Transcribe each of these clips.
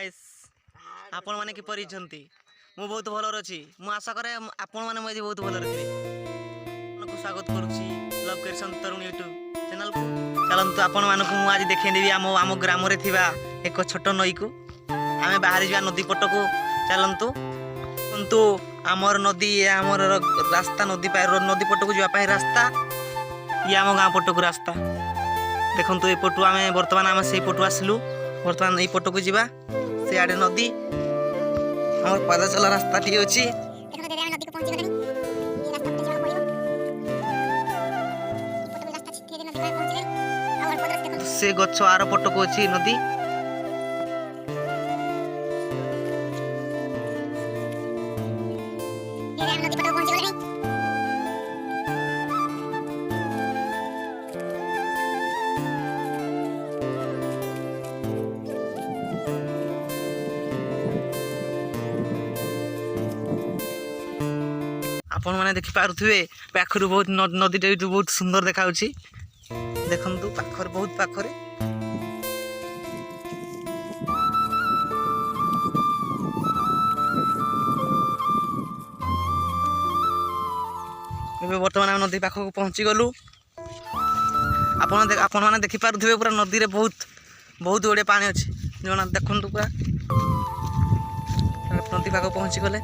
Guys आपण माने किपरि छंती मु बहुत भलर अछि मु आशा करे आपण माने मजे बहुत भलर थिबे आपनको स्वागत करूची लव क्रिएशन तरुण यूट्यूब चैनल को चलंतु आपण मानको मु आज देखै देबी आम ग्राम रे थिबा एक छोट नई को आमे बाहर जा नदी पट को चलंतु किंतु आमर नदी आमर रास्ता नदी पार नदी पट को जा पाए रास्ता ये आम गाँ पट को रास्ता देखंतु ए पटु आमे वर्तमान आमे सेही पटु आसलु वर्तमान यही पटक जावा से आड़े नदी आम पाद चला रास्ता टी अच्छी से गछ आर पटक अच्छी नदी आपण मैंने देखि पारुथिबे पाखरु बहुत नदीटा बहुत सुंदर देखा देखंतु पाखर बहुत पाखरे बर्तमान आम नदी पाखक पहुँची गलु आपण मैंने देखि पारुथिबे पूरा नदी रे बहुत बहुत गुड़े पानी अच्छी जना देखंतु पूरा नदी पाखक पहुँची गले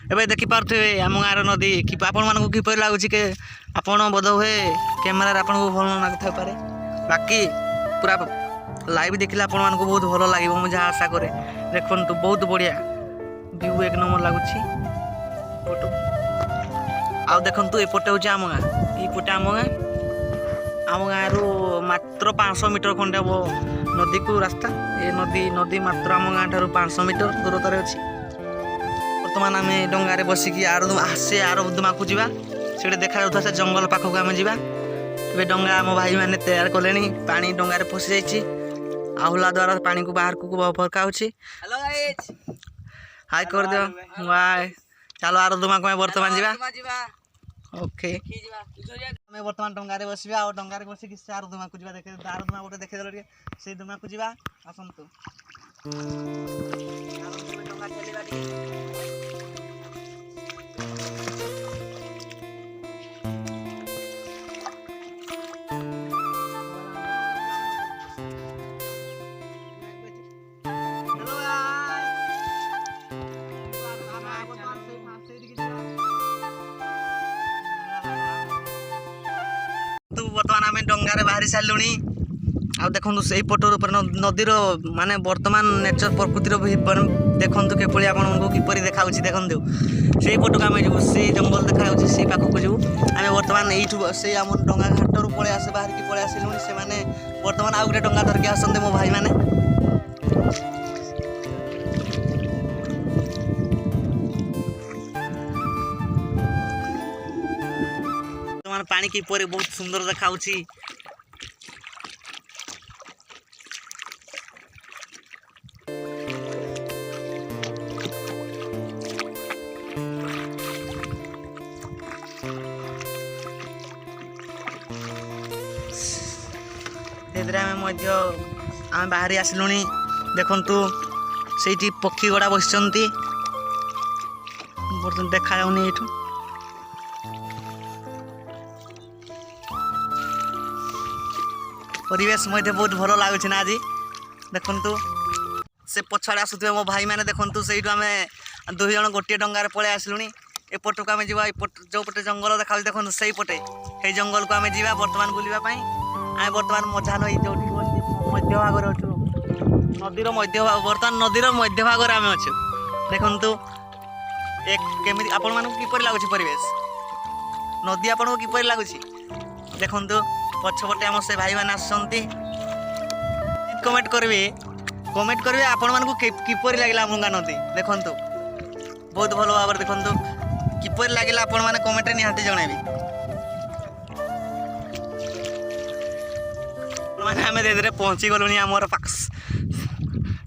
एबे देखि पारथे आम गाँव नदी कि आपण मानक किपर लगुच के आपण बोध हुए कैमेरा आपन को भल लगता पारे बाकी पूरा लाइव देखला आपण मानक बहुत भल लगे मुझे आशा करे देखंतु बहुत बढ़िया व्यू एक नंबर लगुच फोटो आ देखंतु एपटे हूँ आम गाँ ये आम गाँव रु मात्र 500 मीटर खंडे वो नदी को रास्ता ये नदी मात्र आम गाँव ठार 500 मीटर दूरतार अच्छी बर्तमान आम डंगारे बसिकी आसे आर दुमा को जा देखा जाता से जंगल पाखक आम जा डंगा आम भाई मैंने तैयार कले पानी डंगारे फसी जाइए आहुला द्वारा पानी को बाहर को फरका हाय कर दियो वाय चलो आर दुमा को बर्तमान जा ओके आम बर्तमान डंगारे बसवा और डंगारे बसिकी से आर दुमा को देखे आर दुमा गोटे देखे से दुमा को जा आसतु बर्तमान आम डंगारे बाहरी सारू आ देखु से पटर नदीर माने वर्तमान नेचर प्रकृतिर देखु केपली आपको किपर देखा देखु से पटक आम जीव से जंगल देखा से पाखक जीव आम बर्तमान यू से आम डंगा घाटर पलि आसे बाहर की पलि आसिलुनी से माने बर्तमान आउ गोटे डंगा धरिकी आसते मो भाई मैंने पानी की परे बहुत सुंदर देखा आम बाहरी आसिलुनी देखंतु से पक्षी गड़ा बस देखा जाऊनी ये परिवेश बहुत भल लगुच ना आज देखु से पछाड़े आसुवे मो भाई मैंने देखु से आम 2 जन गोटे डंगार पलि आसिलुनी एपट को आम जा जो पटे जंगल देखा देखो से पटे से जंगल को आम जा बर्तमान बुलवाई आम बर्तमान मझा नई जो मध्य भाग अच्छु नदीर मध्य भाग बर्तमान नदीर मध्य भाग आम अच्छु देखु एक केमी आपण मानक किपर लगुच परिवेश नदी आपन को किपर लगुच देखु पछपटे आम से भाई मैंने आसती कमेंट करेंगे आपण मानक किपर लगे आम गाँ नदी देखु बहुत भल भाव देखु किपर लगे आपण मैंने कमेंट निहाती जनइबी मैंने आम धीरे धीरे पहुँची गलुनी आमर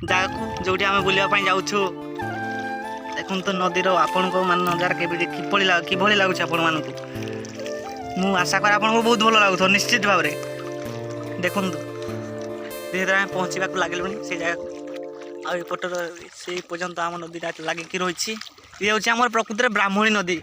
ଜାଗାକୁ ଯେଉଁଠି ଆମେ ବୁଲିବା ପାଇଁ ଯାଉଛୁ। ଦେଖନ୍ତୁ ନଦୀର ଆପଣଙ୍କ ମାନେ ନଜାରା କିଭଳି ଲାଗୁଛି ଆପଣମାନଙ୍କୁ। ମୁଁ ଆଶା କରେ ଆପଣଙ୍କୁ ବହୁତ ଭଲ ଲାଗୁଥିବ ନିଶ୍ଚିତ ଭାବରେ। ଦେଖନ୍ତୁ ଧୀରେ ଧୀରେ ଆମେ ପହଞ୍ଚିବାକୁ ଲାଗିଲୁଣି ସେଇ ଜାଗାକୁ। ଆଉ ଏପଟର ସେଇ ପର୍ଯ୍ୟନ୍ତ ଆମ ନଦୀଟା ଲାଗିକି ରହିଛି। ଇଏ ହେଉଛି ଆମର ପ୍ରକୃତିରେ ବ୍ରାହ୍ମଣୀ ନଦୀ।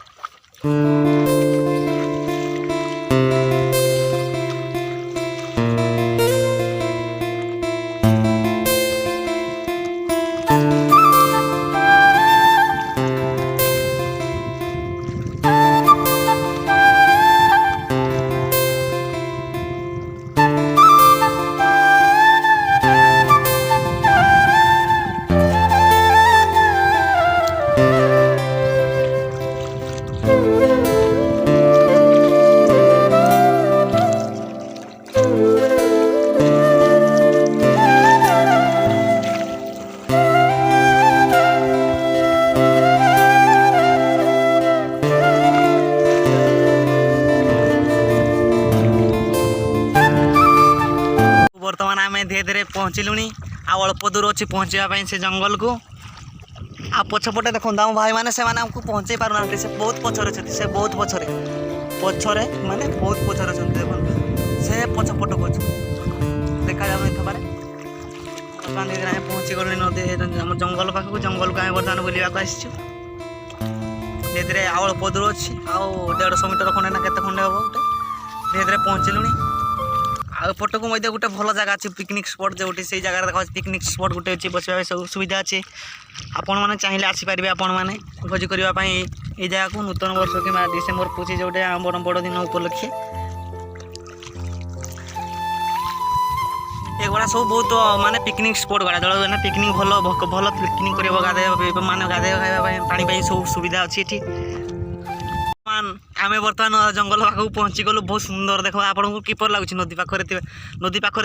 ବର୍ତ୍ତମାନ ଆମେ ଧୀରେ ଧୀରେ ପହଞ୍ଚିଲୁଣି। ଆଉ ଅଳ୍ପ ଦୂର ଅଛି ପହଞ୍ଚିବା ପାଇଁ ସେ ଜଙ୍ଗଲକୁ। ଆଉ ପଛପଟେ ଦେଖନ୍ତୁ ଆମ ଭାଇମାନେ ସେମାନେ ଆମକୁ ପହଞ୍ଚେଇ ପାରୁନାହାନ୍ତି। ସେ ବହୁତ ପଛରେ ଅଛନ୍ତି। ସେ ବହୁତ ପଛରେ ମାନେ ବହୁତ ପଛରେ ଅଛନ୍ତି। ଦେଖନ୍ତୁ ସେ ପଛପଟକୁ ଅଛି ଦେଖାଯାଉନଥିବାରେ। ବର୍ତ୍ତମାନ ଧୀରେ ଧୀରେ ଆମେ ପହଞ୍ଚି ଗଲୁଣି ନଦୀ ଆମ ଜଙ୍ଗଲ ପାଖକୁ। ଜଙ୍ଗଲକୁ ଆମେ ବର୍ତ୍ତମାନ ବୁଲିବାକୁ ଆସିଛୁ। ଧୀରେ ଧୀରେ ଆଉ ଅଳ୍ପ ଦୂର ଅଛି। ଆଉ 150 ମିଟର ଖଣ୍ଡେ ନା କେତେ ଖଣ୍ଡେ ହେବ ଗୋଟେ। ଧୀରେ ଧୀରେ ପହଞ୍ଚିଲୁଣି। ଆଉ ଏପଟକୁ ମଧ୍ୟ ଗୋଟେ ଭଲ ଜାଗା ଅଛି ପିକନିକ୍ ସ୍ପଟ୍, ଯେଉଁଠି ସେଇ ଜାଗାରେ ଦେଖାଉଛି ପିକନିକ୍ ସ୍ପଟ୍ ଗୋଟେ ଅଛି। ବସିବା ପାଇଁ ସବୁ ସୁବିଧା ଅଛି। ଆପଣମାନେ ଚାହିଁଲେ ଆସିପାରିବେ। ଆପଣମାନେ ଭୋଜି କରିବା ପାଇଁ ଏଇ ଜାଗାକୁ ନୂତନ ବର୍ଷ କିମ୍ବା ଡିସେମ୍ବର 25 ଯେଉଁଟା ଆମର ବଡ଼ଦିନ ଉପଲକ୍ଷେ। ଏଗୁଡ଼ା ସବୁ ବହୁତ ମାନେ ପିକନିକ୍ ସ୍ପଟ୍ ଗୁଡ଼ା ମାନେ ପିକନିକ୍ ଭଲ ପିକନିକ୍ କରିବ। ଗାଧୋଇବା ମାନେ ଗାଧୋଇବା ଖାଇବା ପାଇଁ ପାଣି ପାଇଁ ସବୁ ସୁବିଧା ଅଛି ଏଠି। ଆମେ ବର୍ତ୍ତମାନ ଜଙ୍ଗଲ ପାଖକୁ ପହଞ୍ଚିଗଲୁ। ବହୁତ ସୁନ୍ଦର ଦେଖ ଆପଣଙ୍କୁ କିପରି ଲାଗୁଛି ନଦୀ ପାଖରେ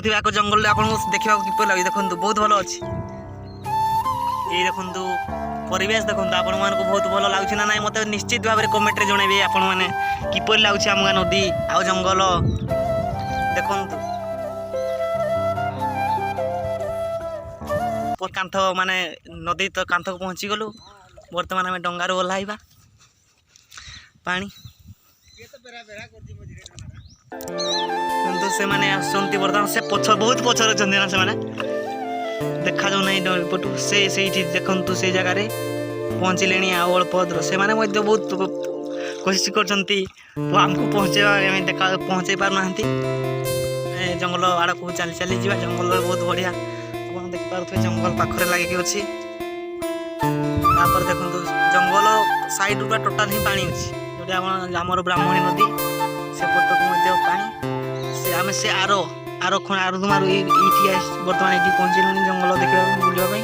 ଥିବା ଏକ ଜଙ୍ଗଲରେ ଆପଣଙ୍କୁ ଦେଖିବାକୁ କିପରି ଲାଗୁଛି। ଦେଖନ୍ତୁ ବହୁତ ଭଲ ଅଛି। ଏଇ ଦେଖନ୍ତୁ ପରିବେଶ ଦେଖନ୍ତୁ ଆପଣମାନଙ୍କୁ ବହୁତ ଭଲ ଲାଗୁଛି ନା ନାଇଁ ମୋତେ ନିଶ୍ଚିତ ଭାବରେ କମେଣ୍ଟରେ ଜଣାଇବେ ଆପଣମାନେ କିପରି ଲାଗୁଛି ଆମ ଗାଁ ନଦୀ ଆଉ ଜଙ୍ଗଲ। ଦେଖନ୍ତୁ କାନ୍ଥ ମାନେ ନଦୀ ତ କାନ୍ଥକୁ ପହଞ୍ଚିଗଲୁ। ବର୍ତ୍ତମାନ ଆମେ ଡଙ୍ଗାରୁ ଓହ୍ଲାଇବା। ପାଣି କିନ୍ତୁ ସେମାନେ ଆସୁଛନ୍ତି ବର୍ତ୍ତମାନ। ସେ ବହୁତ ପଛରେ ଅଛନ୍ତି ନା ସେମାନେ ଦେଖାଯାଉ ନାହିଁ ଏପଟୁ। ସେଇଠି ଦେଖନ୍ତୁ ସେଇ ଜାଗାରେ ପହଞ୍ଚିଲେଣି। ଆଉ ଅଳ୍ପ ଦୂର ସେମାନେ ମଧ୍ୟ ବହୁତ କୋସିସ୍ କରୁଛନ୍ତି ଆମକୁ ପହଞ୍ଚେଇ ପାରୁନାହାନ୍ତି। ଜଙ୍ଗଲ ଆଡ଼କୁ ଚାଲି ଯିବା। ଜଙ୍ଗଲରେ ବହୁତ ବଢ଼ିଆ ଆପଣ ଦେଖିପାରୁଥିବେ ଜଙ୍ଗଲ ପାଖରେ ଲାଗିକି ଅଛି। ତାପରେ ଦେଖନ୍ତୁ ଜଙ୍ଗଲ ସାଇଡ଼୍ ପୁରା ଟୋଟାଲ୍ ହିଁ ପାଣି ଅଛି। ଯେଉଁଠି ଆମର ବ୍ରାହ୍ମଣୀ ନଦୀ ସେପଟକୁ ମଧ୍ୟ ପାଣି। ଆମେ ସେ ଆର ତୁମାରୁ ଏଇଠି ବର୍ତ୍ତମାନ ଏଇଠି ପହଞ୍ଚିଲୁଣି ଜଙ୍ଗଲ ଦେଖିବା ପାଇଁ ବୁଲିବା ପାଇଁ।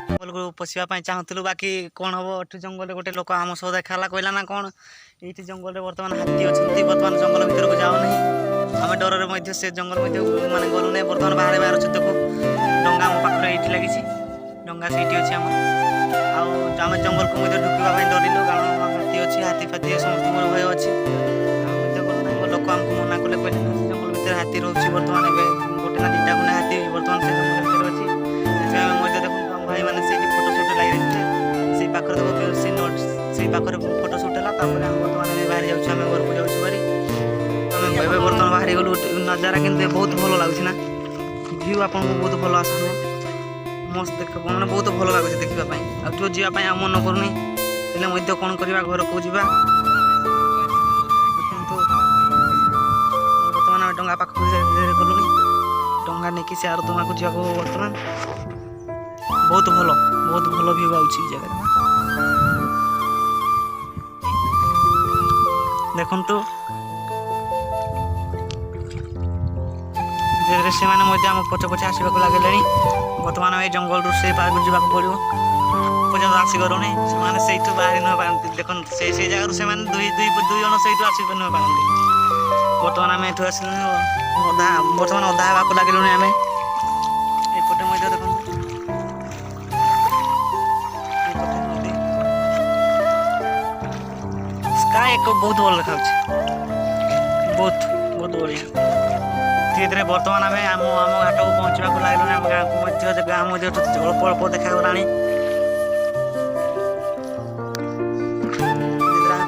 ଜଙ୍ଗଲକୁ ପଶିବା ପାଇଁ ଚାହୁଁଥିଲୁ, ବାକି କ'ଣ ହେବ ଏଠି ଜଙ୍ଗଲରେ ଗୋଟେ ଲୋକ ଆମ ସହ ଦେଖା ହେଲା କହିଲା ନା କ'ଣ ଏଇଠି ଜଙ୍ଗଲରେ ବର୍ତ୍ତମାନ ହାତୀ ଅଛନ୍ତି। ବର୍ତ୍ତମାନ ଜଙ୍ଗଲ ଭିତରକୁ ଯାଉନାହିଁ। ଆମେ ଡରରେ ମଧ୍ୟ ସେ ଜଙ୍ଗଲ ମଧ୍ୟ ମାନେ ଗଲୁ ନାହିଁ। ବର୍ତ୍ତମାନ ବାହାରୁଛୁ ଦେଖୁ ଡଙ୍ଗା ଆମ ପାଖରେ ଏଇଠି ଲାଗିଛି। ଡଙ୍ଗା ସେଇଠି ଅଛି ଆମର। ଆଉ ଆମେ ଜଙ୍ଗଲକୁ ମଧ୍ୟ ଢୁକିବା ପାଇଁ ଡରିଲୁ କାରଣ ହାତୀ ଅଛି। ହାତୀ ସମସ୍ତଙ୍କର ଭୟ ଅଛି। ଆମେ ମଧ୍ୟ ଗଲୁ ନାହିଁ। ଲୋକ ଆମକୁ ମନା କଲେ କହିଲେ ଜଙ୍ଗଲ ଭିତରେ ହାତୀ ରହୁଛି। ବର୍ତ୍ତମାନ ଏବେ ଗୋଟେ ନା ଦୁଇଟା ଖଣ୍ଡେ ହାତୀ ବର୍ତ୍ତମାନ ସେ ଜଙ୍ଗଲ ଭିତରେ ଅଛି। ସେଥିପାଇଁ ଆମେ ମଧ୍ୟ ଦେଖନ୍ତୁ ଆମ ଭାଇମାନେ ସେଇଠି ଫଟୋ ସୁଟ୍ ଲାଗିଥିଲେ। ସେଇ ପାଖରେ ସେଇ ପାଖରେ ଫଟୋ ସୁଟ୍ ହେଲା। ତାପରେ ଆମେ ବର୍ତ୍ତମାନ ବାହାରି ଯାଉଛୁ। ଆମେ ଘରକୁ ଯାଉଛୁ ଭାରି। ଆମେ ଏବେ ବର୍ତ୍ତମାନ ବାହାରି ଗଲୁ। ନଜାରା କିନ୍ତୁ ବହୁତ ଭଲ ଲାଗୁଛି ନା ଭିୟୁ ଆପଣଙ୍କୁ ବହୁତ ଭଲ ଆସୁଥିବ। ମସ୍ତ ମାନେ ବହୁତ ଭଲ ଲାଗୁଛି ଦେଖିବା ପାଇଁ। ଆଉ ଏଠୁ ଯିବା ପାଇଁ ଆଉ ମନ କରୁନି। ହେଲେ ମଧ୍ୟ କ'ଣ କରିବା ଘରକୁ ଯିବା। କିନ୍ତୁ ବର୍ତ୍ତମାନ ଆମେ ଡଙ୍ଗା ପାଖକୁ ଧୀରେ ଗଲୁଣି। ଡଙ୍ଗା ନେଇକି ସେ ଆର ତୁମାକୁ ଯିବାକୁ ବର୍ତ୍ତମାନ ବହୁତ ଭଲ ଭିୟୁ ଆଉଛି ଏଇ ଜାଗାରେ। ଦେଖନ୍ତୁ ଧୀରେ ସେମାନେ ମଧ୍ୟ ଆମ ପଛେ ଆସିବାକୁ ଲାଗିଲେଣି। ବର୍ତ୍ତମାନ ଏଇ ଜଙ୍ଗଲରୁ ସେ ପାଖକୁ ଯିବାକୁ ପଡ଼ିବ। ପର୍ଯ୍ୟନ୍ତ ଆସିଗଲୁଣି। ସେମାନେ ସେଇଠୁ ବାହାରି ନ ପାରନ୍ତି। ଦେଖନ୍ତୁ ସେଇ ଜାଗାରୁ ସେମାନେ ଦୁଇ ଜଣ ସେଇଠୁ ଆସି ନ ପାରନ୍ତି। ବର୍ତ୍ତମାନ ଆମେ ଏଠୁ ଆସିଲୁଣି। ବର୍ତ୍ତମାନ ଅଧା ହେବାକୁ ଲାଗିଲୁଣି ଆମେ। ଏପଟେ ମଧ୍ୟ ଦେଖନ୍ତୁ ଏପଟେ ନଦୀ ସ୍କାଏ ବହୁତ ଭଲ ଦେଖାଯାଉଛି। ବହୁତ ବଢ଼ିଆ। धीरे धीरे बर्तमान आम आम आम घाट को पहुँचा लगे आम गाँव गाँ मध्य अल्प अल्प देखा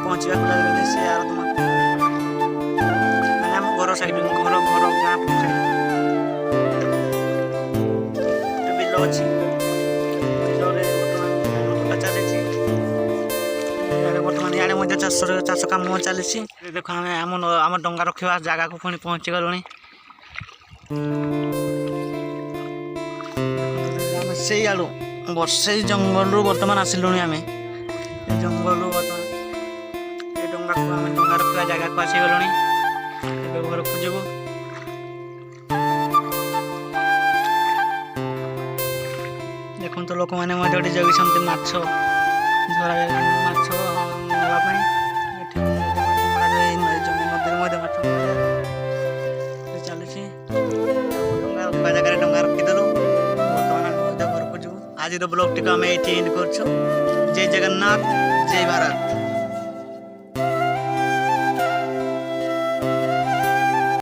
पहुँचा लगे से आर आम घर साइड घर घर गाँ बिल अच्छी बिल चली बर्तमान इे मध्य चाष कम चली देख आम आम डंगा रखा जगह को पुणी पहुँची गलुणी से आड़ू वर्षे जंगल बर्तमान आसिलु आम जंगल बर्तमान ये डंगा को आम डंगा रखा जगह को आसीगलु घर को जीवु देखो तो लोक मैंने जगी माछ धरा माछ नापी नदी माछ चलुची डंगा रखा जगह डंगा रखीदेलु बर्तमान घर को जीवु आज ब्लॉग टी आम ये एंड कर जय जगन्नाथ जय भारत।